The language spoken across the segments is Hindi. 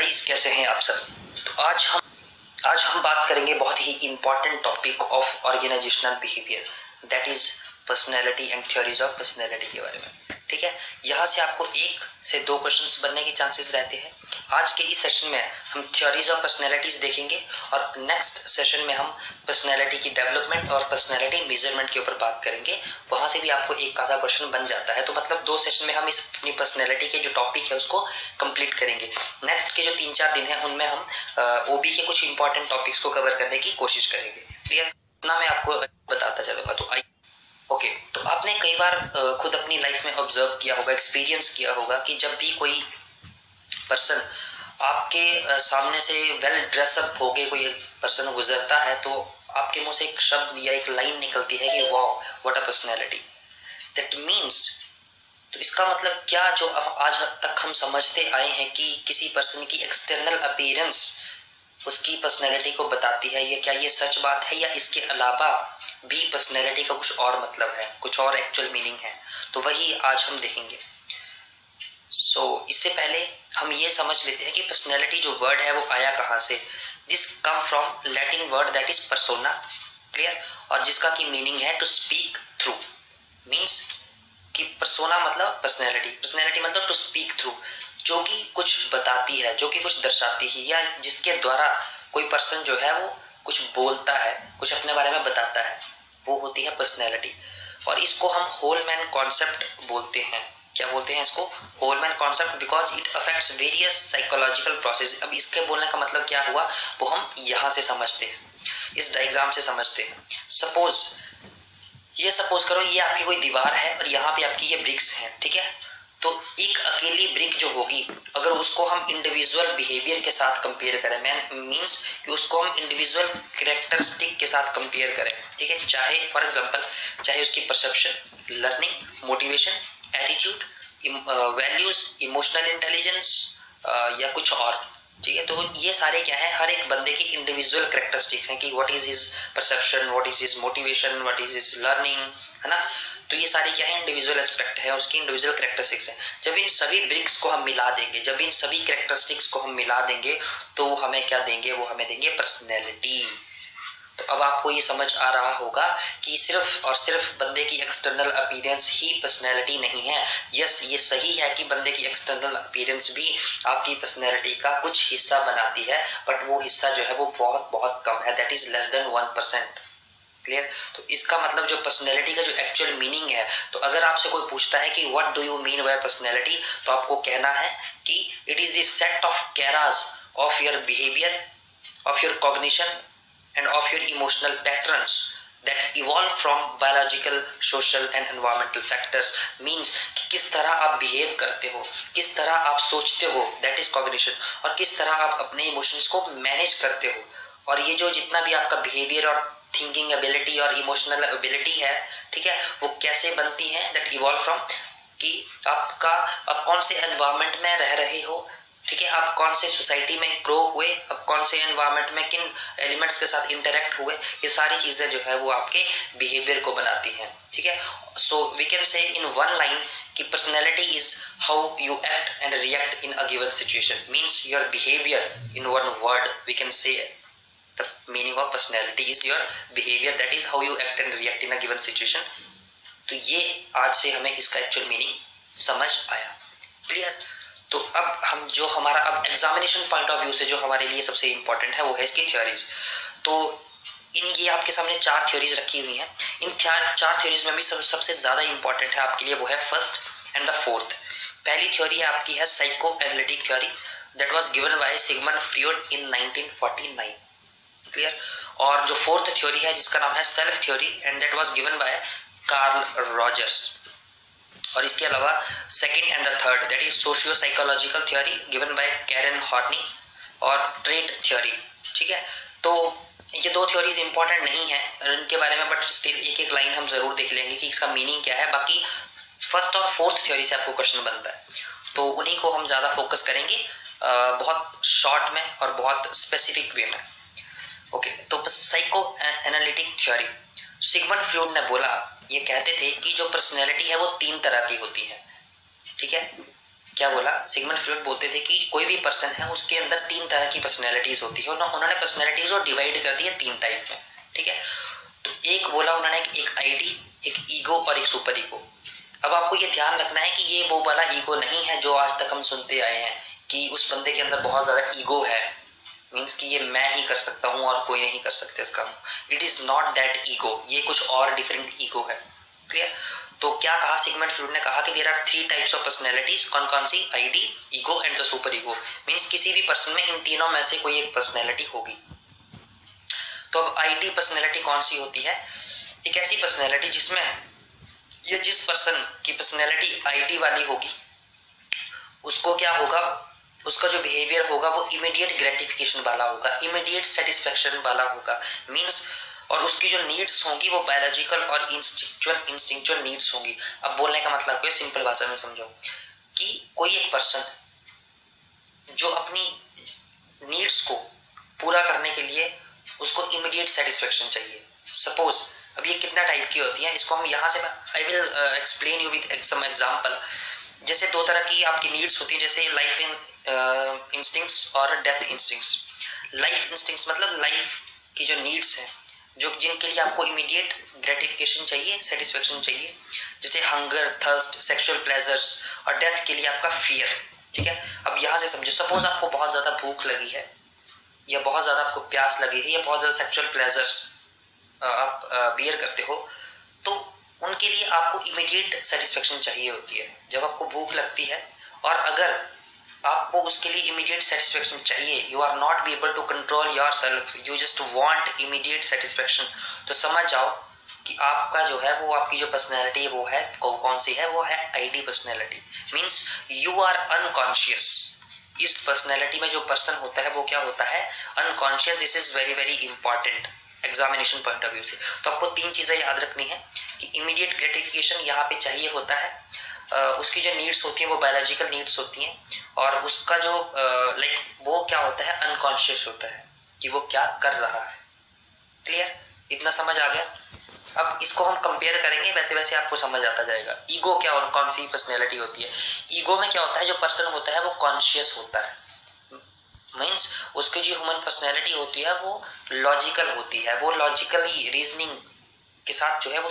गाइस, कैसे हैं आप सब। तो आज हम बात करेंगे बहुत ही important topic of organisational behaviour, that is personality and theories of personality के बारे में। ठीक है, यहाँ से आपको 1 से 2 क्वेश्चंस बनने के चांसेस रहते हैं। आज के इस सेशन में हम थ्योरीज ऑफ पर्सनैलिटीज देखेंगे और नेक्स्ट सेशन में हम पर्सनैलिटी की डेवलपमेंट और पर्सनैलिटी मेजरमेंट के ऊपर बात करेंगे। वहां से भी आपको एक आधा क्वेश्चन बन जाता है। तो मतलब 2 सेशन में हम इस अपनी पर्सनैलिटी के जो टॉपिक है उसको कंप्लीट करेंगे। नेक्स्ट के जो 3-4 दिन है उनमें हम ओबी के कुछ इंपॉर्टेंट टॉपिक्स को कवर करने की कोशिश करेंगे। क्लियर? इतना मैं आपको बताता चलूंगा। तो ओके, तो आपने कई बार खुद अपनी लाइफ में ऑब्जर्व किया होगा, एक्सपीरियंस किया होगा कि जब भी कोई पर्सन आपके सामने से वेल ड्रेसअप होके कोई पर्सन गुजरता है तो आपके मुंह से एक शब्द या एक लाइन निकलती है कि wow what a personality. That means, तो इसका मतलब क्या, जो आज तक हम समझते आए हैं कि किसी पर्सन की एक्सटर्नल अपीयरेंस उसकी पर्सनैलिटी को बताती है, ये क्या ये सच बात है या इसके अलावा भी पर्सनैलिटी का कुछ और मतलब है, कुछ और एक्चुअल मीनिंग है? तो वही आज हम देखेंगे। इससे पहले हम ये समझ लेते हैं कि पर्सनैलिटी जो वर्ड है वो आया कहाँ से। This come from Latin word that is persona. Clear? और जिसका की मीनिंग है टू स्पीक थ्रू। मीन्स कि पर्सोना मतलब पर्सनैलिटी, पर्सनैलिटी मतलब टू स्पीक थ्रू, जो कि कुछ बताती है, जो कि कुछ दर्शाती है, या जिसके द्वारा कोई पर्सन जो है वो कुछ बोलता है, कुछ अपने बारे में बताता है, वो होती है पर्सनैलिटी। और इसको हम होल मैन कॉन्सेप्ट बोलते हैं। क्या बोलते हैं इसको? Whole man concept, because it affects various psychological process. अब इसके बोलने का मतलब क्या हुआ वो हम यहाँ से समझते हैं, इस डायग्राम से समझते हैं। सपोज करो ये आपकी कोई दीवार है और यहाँ पे आपकी ये ब्रिक्स हैं। ठीक है, तो एक अकेली ब्रिक जो होगी, अगर उसको हम इंडिविजुअल बिहेवियर के साथ कंपेयर करें, मींस कि उसको हम इंडिविजुअल कैरेक्टरिस्टिक के साथ कंपेयर करें, ठीक है, चाहे फॉर एग्जांपल चाहे उसकी perception, learning, motivation, attitude, values, emotional intelligence या कुछ और। ठीक है, तो ये सारे क्या है, हर एक बंदे की इंडिविजुअल कैरेक्टरिस्टिक्स हैं कि what is his perception, what is his motivation, what is his learning, है ना। तो ये सारी क्या है, इंडिविजुअल एस्पेक्ट है, उसकी इंडिविजुअल कैरेक्टरिस्टिक्स है। जब इन सभी ब्रिक्स को हम मिला देंगे, जब इन सभी कैरेक्टरिस्टिक्स को हम मिला देंगे तो हमें क्या देंगे, वो हमें देंगे पर्सनैलिटी। तो अब आपको ये समझ आ रहा होगा कि सिर्फ और सिर्फ बंदे की एक्सटर्नल अपीयरेंस ही पर्सनैलिटी नहीं है। यस, ये सही है कि बंदे की एक्सटर्नल अपीयरेंस भी आपकी पर्सनैलिटी का कुछ हिस्सा बनाती है, बट वो हिस्सा जो है वो बहुत बहुत कम है, that is less than 1%। Clear? तो इसका मतलब जो पर्सनैलिटी का जो एक्चुअल मीनिंग है, तो अगर आपसे कोई पूछता है कि what do you mean by personality, तो आपको कहना है कि it is the set of Keras of your behaviour, of your cognition and of your emotional patterns that evolve from biological, social and environmental factors। means कि किस तरह आप बिहेव करते हो, किस तरह आप सोचते हो, that is cognition, और किस तरह आप अपने इमोशंस को मैनेज करते हो। और ये जो जितना भी आपका बिहेवियर और थिंकिंग एबिलिटी और इमोशनल एबिलिटी है, ठीक है, वो कैसे बनती है, that evolve from कि आप कौन से एनवायरमेंट में रह रहे हो, ठीक है, आप कौन से सोसाइटी में ग्रो हुए, आप कौन से एनवायरमेंट में किन एलिमेंट्स के साथ इंटरेक्ट हुए, ये सारी चीजें जो है वो आपके बिहेवियर को बनाती हैं। ठीक है, सो we can say in one line कि personality is how you act and react in a given situation. Means your behaviour, in one word we can say the meaning of personality is your behaviour, that is how you act and react in a given situation. तो ये आज से हमें इसका एक्चुअल मीनिंग समझ आया। क्लियर? तो अब हम जो हमारा अब एग्जामिनेशन पॉइंट ऑफ व्यू से जो हमारे लिए सबसे इंपॉर्टेंट है वो है इसकी थ्योरीज। तो ये आपके सामने 4 थ्योरीज रखी हुई हैं। इन 4 थ्योरीज में भी सबसे ज्यादा इंपॉर्टेंट है आपके लिए वो है फर्स्ट एंड द फोर्थ। पहली थ्योरी आपकी है psycho analytic theory, that was given by Sigmund Freud in 1949। Clear? और जो फोर्थ थ्योरी है जिसका नाम है self theory, and that was given by Carl Rogers. और इसके अलावा second and the third that is socio psychological theory given by Karen Horney और ट्रेट थ्योरी। ठीक है, तो ये 2 थ्योरीज इंपॉर्टेंट नहीं है इनके बारे में, बट स्टिल एक लाइन हम जरूर देख लेंगे कि इसका मीनिंग क्या है। बाकी फर्स्ट और फोर्थ थ्योरी से आपको क्वेश्चन बनता है, तो उन्हीं को हम ज्यादा फोकस करेंगे बहुत शॉर्ट में और बहुत स्पेसिफिक वे में। ओके, तो psycho analytic theory, Sigmund Freud ने बोला, ये कहते थे कि जो पर्सनैलिटी है वो 3 तरह की होती है। ठीक है, क्या बोला, सिगमंड फ्रॉइड बोलते थे कि कोई भी पर्सन है उसके अंदर 3 तरह की पर्सनैलिटीज होती है, उन्होंने पर्सनैलिटीज को डिवाइड कर दी है 3 टाइप में, ठीक है। तो एक बोला उन्होंने, एक आईडी, एक ईगो और एक सुपर ईगो। अब आपको ये ध्यान रखना है कि ये वो वाला ईगो नहीं है जो आज तक हम सुनते आए हैं कि उस बंदे के अंदर बहुत ज्यादा ईगो है, मीन्स कि ये मैं ही कर सकता हूँ और कोई नहीं कर सकते इसका। It is not that ego, ये कुछ और डिफरेंट ईगो है, क्लियर। तो क्या कहा सिगमंड फ्रॉइड ने, कहा कि there are 3 types of personalities, कौन कौन सी, id, ego and the super ego. Means किसी भी पर्सन में इन तीनों में से कोई एक पर्सनैलिटी होगी। तो अब आईडी पर्सनैलिटी कौन सी होती है, एक ऐसी पर्सनैलिटी जिसमें ये जिस पर्सन की पर्सनैलिटी आईडी वाली होगी उसको क्या होगा, उसका जो बिहेवियर होगा वो इमीडिएट ग्रेटिफिकेशन वाला होगा, इमीडिएट सेटिस्फेक्शन वाला होगा, मीन्स, और उसकी जो नीड्स होंगी वो बायोलॉजिकल और इंस्टिंक्चुअल नीड्स होंगी। अब बोलने का मतलब क्या है, सिंपल भाषा में समझो कि कोई एक पर्सन जो अपनी नीड्स को पूरा करने के लिए उसको इमीडिएट सेटिस्फेक्शन चाहिए। सपोज अब ये कितना टाइप की होती है, इसको हम यहाँ से, I will explain you with some example. जैसे 2 तरह की आपकी नीड्स होती है, जैसे लाइफ इंस्टिंक्ट्स और डेथ इंस्टिंक्ट्स। लाइफ इंस्टिंक्ट्स मतलब लाइफ की जो नीड्स हैं, जो जिनके लिए आपको इमीडिएट ग्रेटिफिकेशन चाहिए, सेटिस्फेक्शन चाहिए, जैसे हंगर, थर्स्ट, सेक्सुअल प्लेजर्स, और डेथ के लिए आपका फियर, ठीक है। अब यहाँ से समझो, सपोज आपको बहुत ज्यादा भूख लगी है, या बहुत ज्यादा आपको प्यास लगी है, या बहुत ज्यादा सेक्सुअल प्लेजर्स आप बियर करते हो, तो उनके लिए आपको इमीडिएट सेटिस्फेक्शन चाहिए होती है जब आपको भूख लगती है। और अगर आपको उसके लिए इमीडिएट सेटिस्फेक्शन चाहिए, you are not be able to control yourself, you just want immediate satisfaction, तो समझ जाओ कि आपका जो है वो, आपकी जो पर्सनैलिटी वो है कौन सी है, वो है id personality. Means you are unconscious. इस पर्सनैलिटी में जो पर्सन होता है वो क्या होता है, unconscious. This is very very important examination point of view से। तो आपको 3 चीजें याद रखनी है कि इमीडिएट ग्रेटिफिकेशन यहाँ पे चाहिए होता है, उसकी जो नीड्स होती है वो बायोलॉजिकल नीड्स होती हैं, और उसका जो वो क्या होता है, अनकॉन्शियस होता है कि वो क्या कर रहा है। क्लियर, इतना समझ आ गया। अब इसको हम कंपेयर करेंगे, वैसे वैसे आपको समझ आता जाएगा। ईगो क्या और कौन सी पर्सनैलिटी होती है। ईगो में क्या होता है, जो पर्सन होता है वो कॉन्शियस होता है, मीन्स उसकी जो ह्यूमन पर्सनैलिटी होती है वो लॉजिकल होती है, वो लॉजिकली रीजनिंग के साथ जो है वो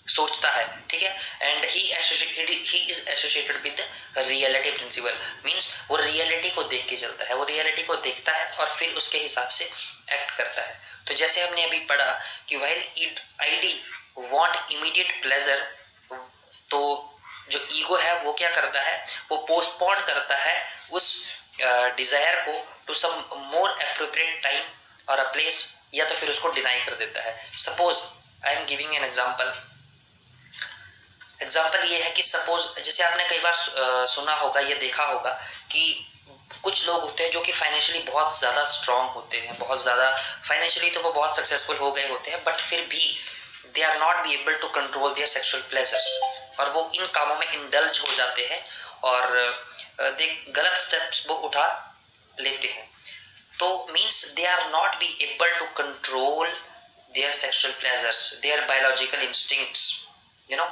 सोचता है, ठीक है। And he is associated with reality principle, means वो रियलिटी को देख के चलता है, वो रियलिटी को देखता है और फिर उसके हिसाब से एक्ट करता है। तो जैसे हमने अभी पढ़ा कि while ID want immediate pleasure, तो जो ईगो है वो क्या करता है, वो पोस्टपोन करता है उस डिजायर को to some more appropriate time और अ प्लेस, या तो फिर उसको डिनाई कर देता है। Suppose I am giving an example ये है कि सपोज जैसे आपने कई बार सुना होगा या देखा होगा कि कुछ लोग होते हैं जो कि फाइनेंशियली बहुत ज्यादा स्ट्रांग होते हैं, बहुत ज्यादा फाइनेंशियली तो वो बहुत सक्सेसफुल हो गए होते हैं, बट फिर भी they are not be able to control their sexual pleasures, और वो इन कामों में इंडल्ज हो जाते हैं और दे गलत स्टेप्स वो उठा लेते हैं। तो means they are not be able to control their sexual pleasures, their biological instincts, you know,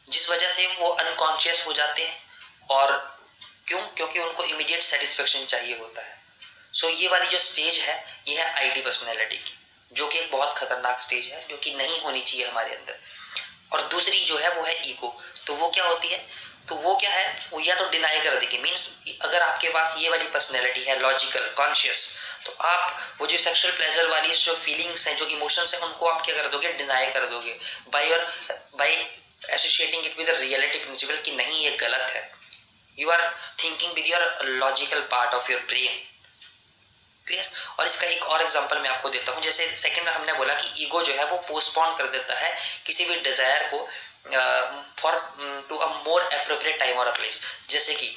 जिस वजह से वो अनकॉन्शियस हो जाते हैं। और क्यों, क्योंकि उनको इमीडिएट सेटिस्फेक्शन चाहिए होता है। सो ये वाली जो स्टेज है ये है आईडी पर्सनैलिटी की, जो कि एक बहुत खतरनाक स्टेज है, जो कि नहीं होनी चाहिए हमारे अंदर। और दूसरी जो है वो है ईगो। तो वो क्या होती है, तो वो क्या है, वो या तो डिनाई कर देगी, मीन्स अगर आपके पास ये वाली पर्सनैलिटी है लॉजिकल कॉन्शियस, तो आप वो जो सेक्सुअल प्लेजर वाली जो फीलिंग्स हैं, जो इमोशंस हैं, उनको आप क्या कर दोगे, डिनाई कर दोगे by associating it with reality principle कि नहीं ये गलत है। You are thinking with your logical part of your brain. Clear. और इसका एक और एग्जांपल मैं आपको देता हूं। जैसे सेकंड में हमने बोला कि ईगो जो है वो पोस्टपोन कर देता है किसी भी डिजायर को for to a more appropriate time और अ प्लेस। जैसे कि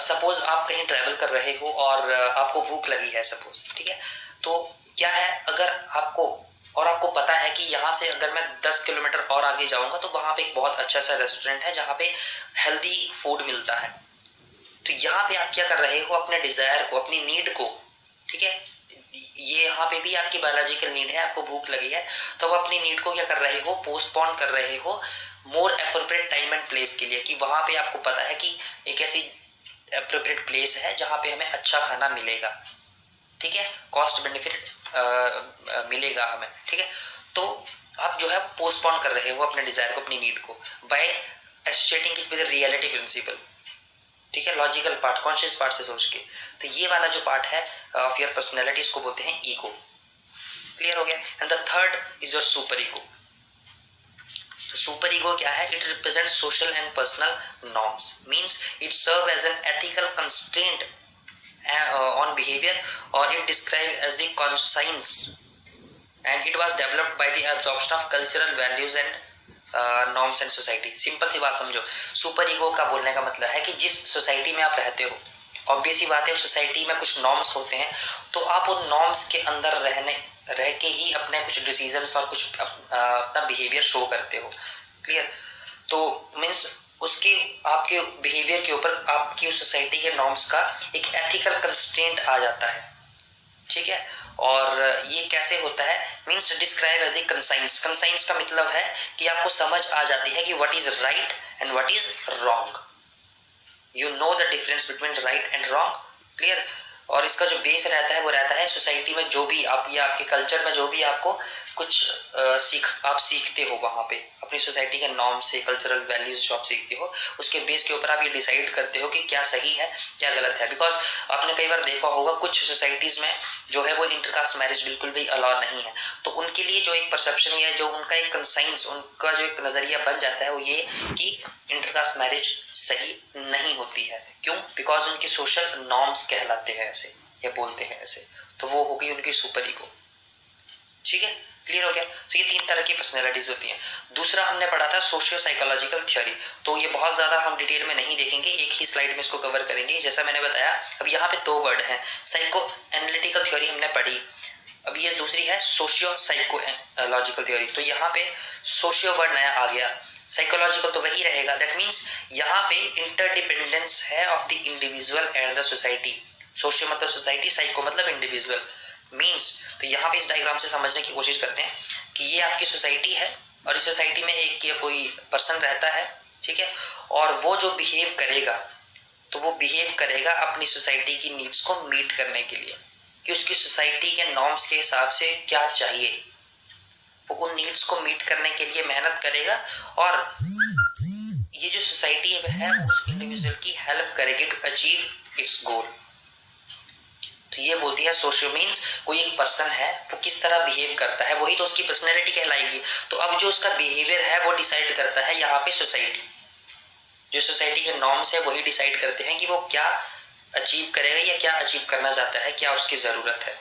सपोज आप कहीं ट्रैवल कर रहे हो और आपको भूख लगी है सपोज, ठीक है। तो क्या है, अगर आपको पता है कि यहाँ से अगर मैं 10 किलोमीटर और आगे जाऊंगा तो वहां पे एक बहुत अच्छा सा रेस्टोरेंट है जहाँ पे हेल्दी फूड मिलता है। तो यहाँ पे आप क्या कर रहे हो, अपने डिजायर को, अपनी नीड को, ठीक है, ये यहाँ पे भी आपकी बायोलॉजिकल नीड है, आपको भूख लगी है, तो आप अपनी नीड को क्या कर रहे हो, पोस्टपोन कर रहे हो मोर एप्रोप्रिएट टाइम एंड प्लेस के लिए, कि वहां पे आपको पता है कि एक ऐसी अप्रोप्रिएट प्लेस है जहाँ पे हमें अच्छा खाना मिलेगा, ठीक है, कॉस्ट बेनिफिट मिलेगा हमें, ठीक है। तो आप जो है पोस्टपोन कर रहे हो अपने डिजायर को, अपनी नीड को, by associating it with reality principle, ठीक है, लॉजिकल पार्ट, कॉन्शियस पार्ट से सोच के। तो ये वाला जो पार्ट है ऑफ योर पर्सनैलिटी, इसको बोलते हैं ईगो। क्लियर हो गया। And the third is your super ego. Super ego क्या है? It represent social and personal norms, means it serve as an ethical constraint on behavior, or it described as the conscience, and it was developed by the absorption of cultural values and norms and society। Simple सी बात समझो, सुपर ईगो का बोलने का मतलब है कि जिस सोसाइटी में आप रहते हो, ऑब्वियस ही बात है उस सोसाइटी में कुछ नॉर्म्स होते हैं, तो आप उन नॉर्म्स के अंदर रह के ही अपने कुछ डिसीजंस और कुछ अपना बिहेवियर शो करते हो। क्लियर। तो मीन्स उसके आपके बिहेवियर के ऊपर आपकी उस सोसाइटी के नॉर्म्स का एक एथिकल कंस्ट्रेंट आ जाता है, ठीक है। और ये कैसे होता है? Means describe as a conscience. Conscience का मतलब है कि आपको समझ आ जाती है कि what is right and what is wrong, you know the difference between right and wrong. Clear. और इसका जो बेस रहता है वो रहता है सोसाइटी में जो भी आप या आपके कल्चर में जो भी आपको कुछ आप सीखते हो, वहां पे अपनी सोसाइटी के नॉर्म से, कल्चरल वैल्यूज जो आप सीखते हो, उसके बेस के ऊपर आप ये डिसाइड करते हो कि क्या सही है क्या गलत है। बिकॉज आपने कई बार देखा होगा कुछ सोसाइटीज में जो है वो इंटरकास्ट मैरिज बिल्कुल भी अलाउ नहीं है, तो उनके लिए जो एक परसेप्शन है, जो उनका एक कंसाइंस, उनका जो एक नजरिया बन जाता है वो ये कि इंटरकास्ट मैरिज सही नहीं होती है। क्यों? बिकॉज उनके सोशल नॉर्म्स कहलाते हैं ऐसे या बोलते हैं ऐसे। तो वो हो गई उनकी सुपर ईगो, ठीक है। क्लियर हो गया। तो ये तीन तरह की पर्सनैलिटीज होती हैं। दूसरा हमने पढ़ा था सोशियो साइकोलॉजिकल थ्योरी, तो ये बहुत ज्यादा हम डिटेल में नहीं देखेंगे, एक ही स्लाइड में इसको कवर करेंगे। जैसा मैंने बताया, अब यहाँ पे दो वर्ड हैं, साइको एनालिटिकल थ्योरी हमने पढ़ी, अब ये दूसरी है सोशियो साइकोलॉजिकल थ्योरी। तो यहाँ पे सोशियो वर्ड नया आ गया, साइकोलॉजिकल तो वही रहेगा। दैट मीन्स यहाँ पे इंटरडिपेंडेंस है of the individual and the society. Socio मतलब सोसाइटी, साइको मतलब इंडिविजुअल। मीन्स तो यहाँ पे इस डायग्राम से समझने की कोशिश करते हैं कि ये आपकी सोसाइटी है और इस सोसाइटी में एक ये कोई पर्सन रहता है, ठीक है, और वो जो बिहेव करेगा तो वो बिहेव करेगा अपनी सोसाइटी की नीड्स को मीट करने के लिए, कि उसकी सोसाइटी के नॉर्म्स के हिसाब से क्या चाहिए, वो उन नीड्स को मीट करने के लिए मेहनत करेगा और ये जो सोसाइटी है उस इंडिविजुअल की हेल्प करेगी टू अचीव इट्स गोल। तो ये बोलती है सोशियो मीन्स कोई एक पर्सन है वो किस तरह बिहेव करता है, वही तो उसकी पर्सनैलिटी कहलाएगी। तो अब जो उसका बिहेवियर है वो डिसाइड करता है यहाँ पे सोसाइटी, जो सोसाइटी के नॉर्म्स है वही डिसाइड करते हैं कि वो क्या अचीव करेगा या क्या अचीव करना चाहता है, क्या उसकी जरूरत है।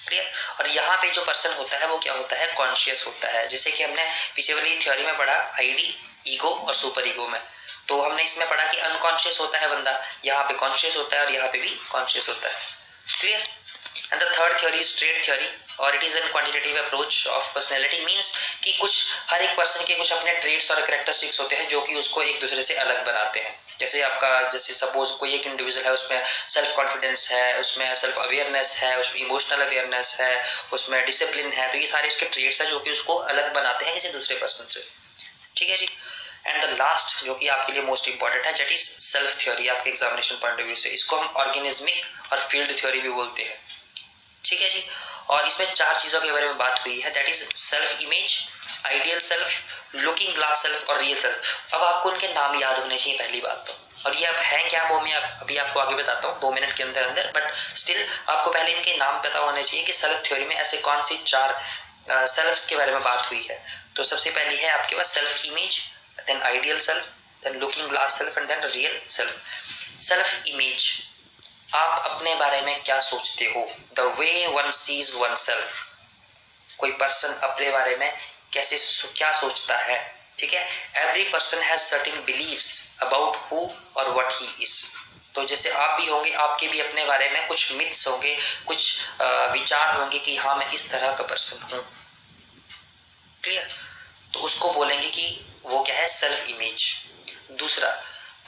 क्लियर। और यहाँ पे जो पर्सन होता है वो क्या होता है? कॉन्शियस होता है। जैसे कि हमने पीछे वाली थ्योरी में पढ़ा आईडी, ईगो और सुपर ईगो में, तो हमने इसमें पढ़ा कि अनकॉन्शियस होता है बंदा, यहाँ पे कॉन्शियस होता है और यहाँ पे भी कॉन्शियस होता है। Clear. And the third theory is trait theory, और it is an quantitative approach of personality. Means कि कुछ हर एक पर्सन के कुछ अपने ट्रेट्स और कैरेक्टरिस्टिक्स होते हैं जो कि उसको एक दूसरे से अलग बनाते हैं। जैसे आपका, जैसे सपोज कोई एक इंडिविजुअल है, उसमें सेल्फ कॉन्फिडेंस है, उसमें सेल्फ अवेयरनेस है, उसमें इमोशनल अवेयरनेस है, उसमें डिसिप्लिन है, तो ये सारे उसके ट्रेट्स है जो कि उसको अलग बनाते हैं किसी दूसरे पर्सन से। ठीक है जी। एंड द लास्ट जो कि आपके लिए मोस्ट इंपॉर्टेंट है, दैट इज सेल्फ थ्योरी। आपके एग्जामिनेशन पॉइंट ऑफ व्यू से इसको हम ऑर्गेनिज्मिक और फील्ड थ्योरी भी बोलते हैं। ठीक है जी। और इसमें चार चीजों के बारे में बात हुई है, that is self image, ideal self, looking glass self और रियल सेल्फ। अब आपको उनके नाम याद होने चाहिए पहली बात तो, और ये अब है क्या वो मैं अभी आपको आगे बताता हूँ 2 मिनट के अंदर अंदर, बट स्टिल आपको पहले इनके नाम पता होने चाहिए कि सेल्फ थ्योरी में ऐसे कौन सी चार सेल्फ्स के बारे में बात हुई है। तो सबसे पहली है आपके पास self image, then ideal self, then looking glass self and then real self. Self image, आप अपने बारे में क्या सोचते हो, the way one sees one self. कोई पर्सन अपने बारे में कैसे क्या सोचता है, ठीक है। Every person has certain beliefs about who और व्हाट ही इज। तो जैसे आप भी होंगे, आपके भी अपने बारे में कुछ मिथ्स होंगे, कुछ विचार होंगे कि हाँ मैं इस तरह का पर्सन हूं। क्लियर। तो उसको बोलेंगे कि वो क्या है, सेल्फ इमेज। दूसरा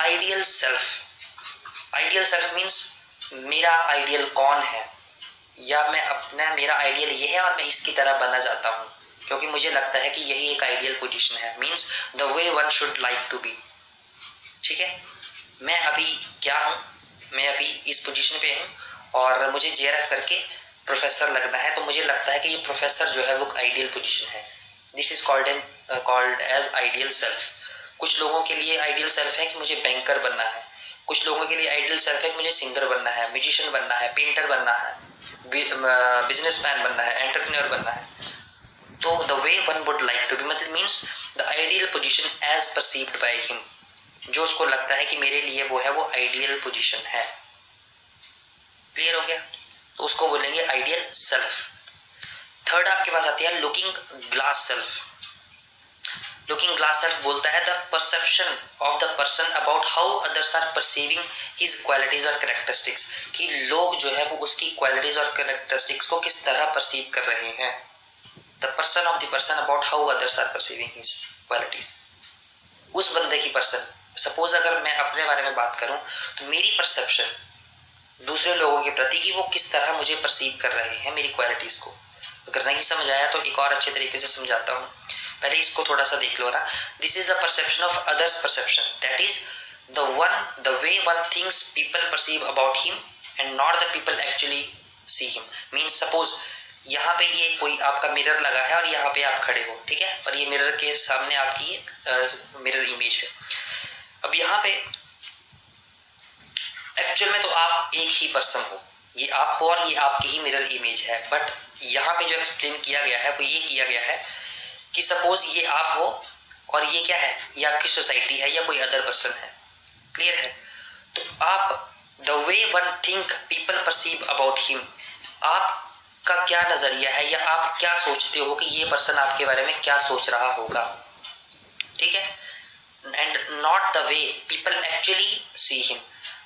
ideal self. Ideal self means मेरा आइडियल कौन है, या मैं अपना मेरा आइडियल ये है और मैं इसकी तरह बनना चाहता हूँ क्योंकि मुझे लगता है कि यही एक आइडियल पोजीशन है। Means the way one should like to be. ठीक है। मैं अभी क्या हूँ, मैं अभी इस पोजीशन पे हूँ और मुझे JRF करके प्रोफेसर लगना है, तो मुझे लगता है कि ये प्रोफेसर जो है वो आइडियल पोजीशन है। This is called as ideal self. कुछ लोगों के लिए आइडियल सेल्फ है कि मुझे बैंकर बनना है, कुछ लोगों के लिए आइडियल सेल्फ है कि मुझे सिंगर बनना है, म्यूजिशियन बनना है, पेंटर बनना है, बिजनेसमैन बनना है, एंटरप्रेन्योर बनना है। तो the way one would like to be मतलब means the ideal position as perceived by him, जो उसको लगता है कि मेरे लिए वो है, वो आइडियल पोजीशन है। क्लियर हो गया? तो उसको बोलेंगे आइडियल सेल्फ। थर्ड आपके पास आती है looking glass self. Looking glass self बोलता है the perception of the person about how others are perceiving his qualities और कैरेक्टरिस्टिक्स, कि लोग जो है वो उसकी क्वालिटीज और कैरेक्टरिस्टिक्स को किस तरह परसीव कर रहे हैं। The person of the person about how others are perceiving his qualities, उस बंदे की पर्सन। सपोज अगर मैं अपने बारे में बात करूं तो मेरी परसेप्शन दूसरे लोगों के प्रति कि वो किस तरह मुझे परसीव कर रहे हैं, मेरी क्वालिटीज को। अगर नहीं समझ आया तो एक और अच्छे तरीके से समझाता हूं, पहले इसको थोड़ा सा देख लो ना। This is the perception of others perception, that is the way one thinks people perceive about him and not the people actually see him. Means suppose यहाँ पे ये कोई आपका मिरर लगा है और यहाँ पे आप खड़े हो, ठीक है, और ये मिरर के सामने आपकी मिरर इमेज है। अब यहाँ पे एक्चुअल में तो आप एक ही पर्सन हो, ये आप हो और ये आपकी ही मिरर इमेज है, बट यहाँ पे जो एक्सप्लेन किया गया है वो ये किया गया है कि सपोज ये आप हो और ये क्या है, ये आपकी सोसाइटी है या कोई अदर पर्सन है। क्लियर है? तो आप the way one think people perceive about him, आपका क्या नजरिया है या आप क्या सोचते हो कि ये पर्सन आपके बारे में क्या सोच रहा होगा, ठीक है, and not the way people actually see him.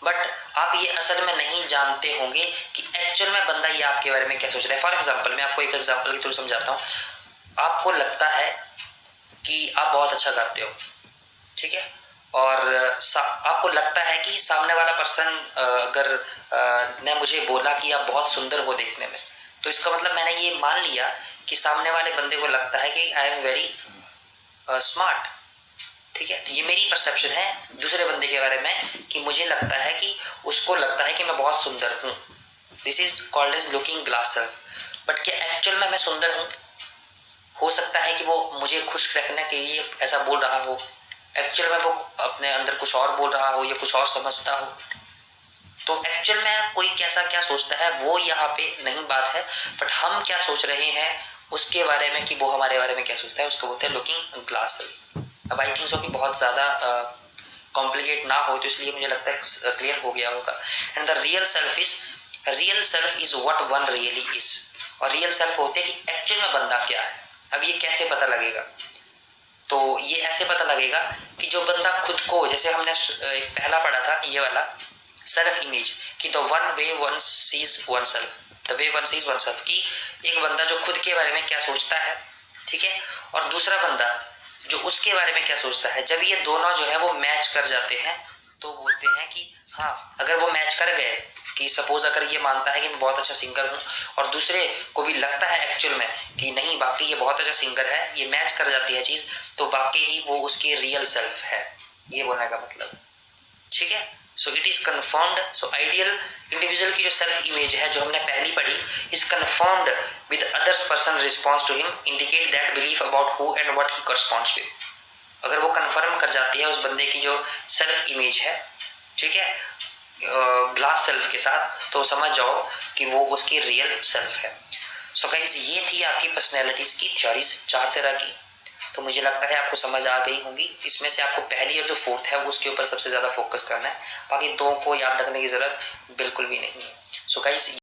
But आप ये असल में नहीं जानते होंगे कि एक्चुअल में बंदा ये आपके बारे में क्या सोच रहा है। फॉर एग्जाम्पल मैं आपको एक एग्जाम्पल के थ्रू समझाता हूँ। आपको लगता है कि आप बहुत अच्छा गाते हो, ठीक है, और आपको लगता है कि सामने वाला पर्सन अगर ने मुझे बोला कि आप बहुत सुंदर हो देखने में, तो इसका मतलब मैंने ये मान लिया कि सामने वाले बंदे को लगता है कि आई एम वेरी स्मार्ट, ठीक है। तो ये मेरी परसेप्शन है दूसरे बंदे के बारे में कि मुझे लगता है कि उसको लगता है कि मैं बहुत सुंदर हूँ। This is called as looking glass self. But क्या एक्चुअल में मैं सुंदर हूँ? हो सकता है कि वो मुझे खुश रखने के लिए ऐसा बोल रहा हो, एक्चुअल में वो अपने अंदर कुछ और बोल रहा हो या कुछ और समझता हो। तो एक्चुअल में कोई कैसा क्या सोचता है वो यहाँ पे नहीं बात है, बट हम क्या सोच रहे हैं उसके बारे में कि वो हमारे बारे में क्या सोचता है, उसको बोलते हैं लुकिंग ग्लास सेल्फ। अब आई थिंक सो कि बहुत ज्यादा कॉम्प्लिकेट ना हो, तो इसलिए मुझे लगता है क्लियर हो गया होगा। And the real self is what one really is. और रियल सेल्फ होते हैं कि एक्चुअल में बंदा क्या है। अब ये कैसे पता लगेगा? तो ये ऐसे पता लगेगा कि जो बंदा खुद को, जैसे हमने एक पहला पढ़ा था ये वाला सेल्फ इमेज, कि the one way one sees one self, the way one sees one self, कि एक बंदा जो खुद के बारे में क्या सोचता है, ठीक है, और दूसरा बंदा जो उसके बारे में क्या सोचता है। जब ये दोनों जो है वो मैच कर जाते हैं तो बोलते हैं कि हाँ, अगर वो मैच कर गए कि सपोज अगर ये मानता है कि मैं बहुत अच्छा सिंगर हूँ और दूसरे को भी लगता है एक्चुअल में कि नहीं वाकई ये बहुत अच्छा सिंगर है, ये मैच कर जाती है चीज, तो वाकई ही वो उसकी रियल सेल्फ है, ये बोलने का मतलब, ठीक है। So it is confirmed. So ideal individual की जो सेल्फ इमेज है जो हमने पहली पढ़ी, is confirmed with others person response to him indicate that belief about who and what he corresponds with. अगर वो कन्फर्म कर जाती है उस बंदे की जो सेल्फ इमेज है, ठीक है, ग्लास सेल्फ के साथ, तो समझ जाओ कि वो उसकी रियल सेल्फ है। सो गाइस, ये थी आपकी पर्सनैलिटीज की थ्योरीज 4 तरह की। तो मुझे लगता है आपको समझ आ गई होंगी। इसमें से आपको पहली और जो 4th है उसके ऊपर सबसे ज्यादा फोकस करना है, बाकी 2 को याद रखने की जरूरत बिल्कुल भी नहीं है। So guys,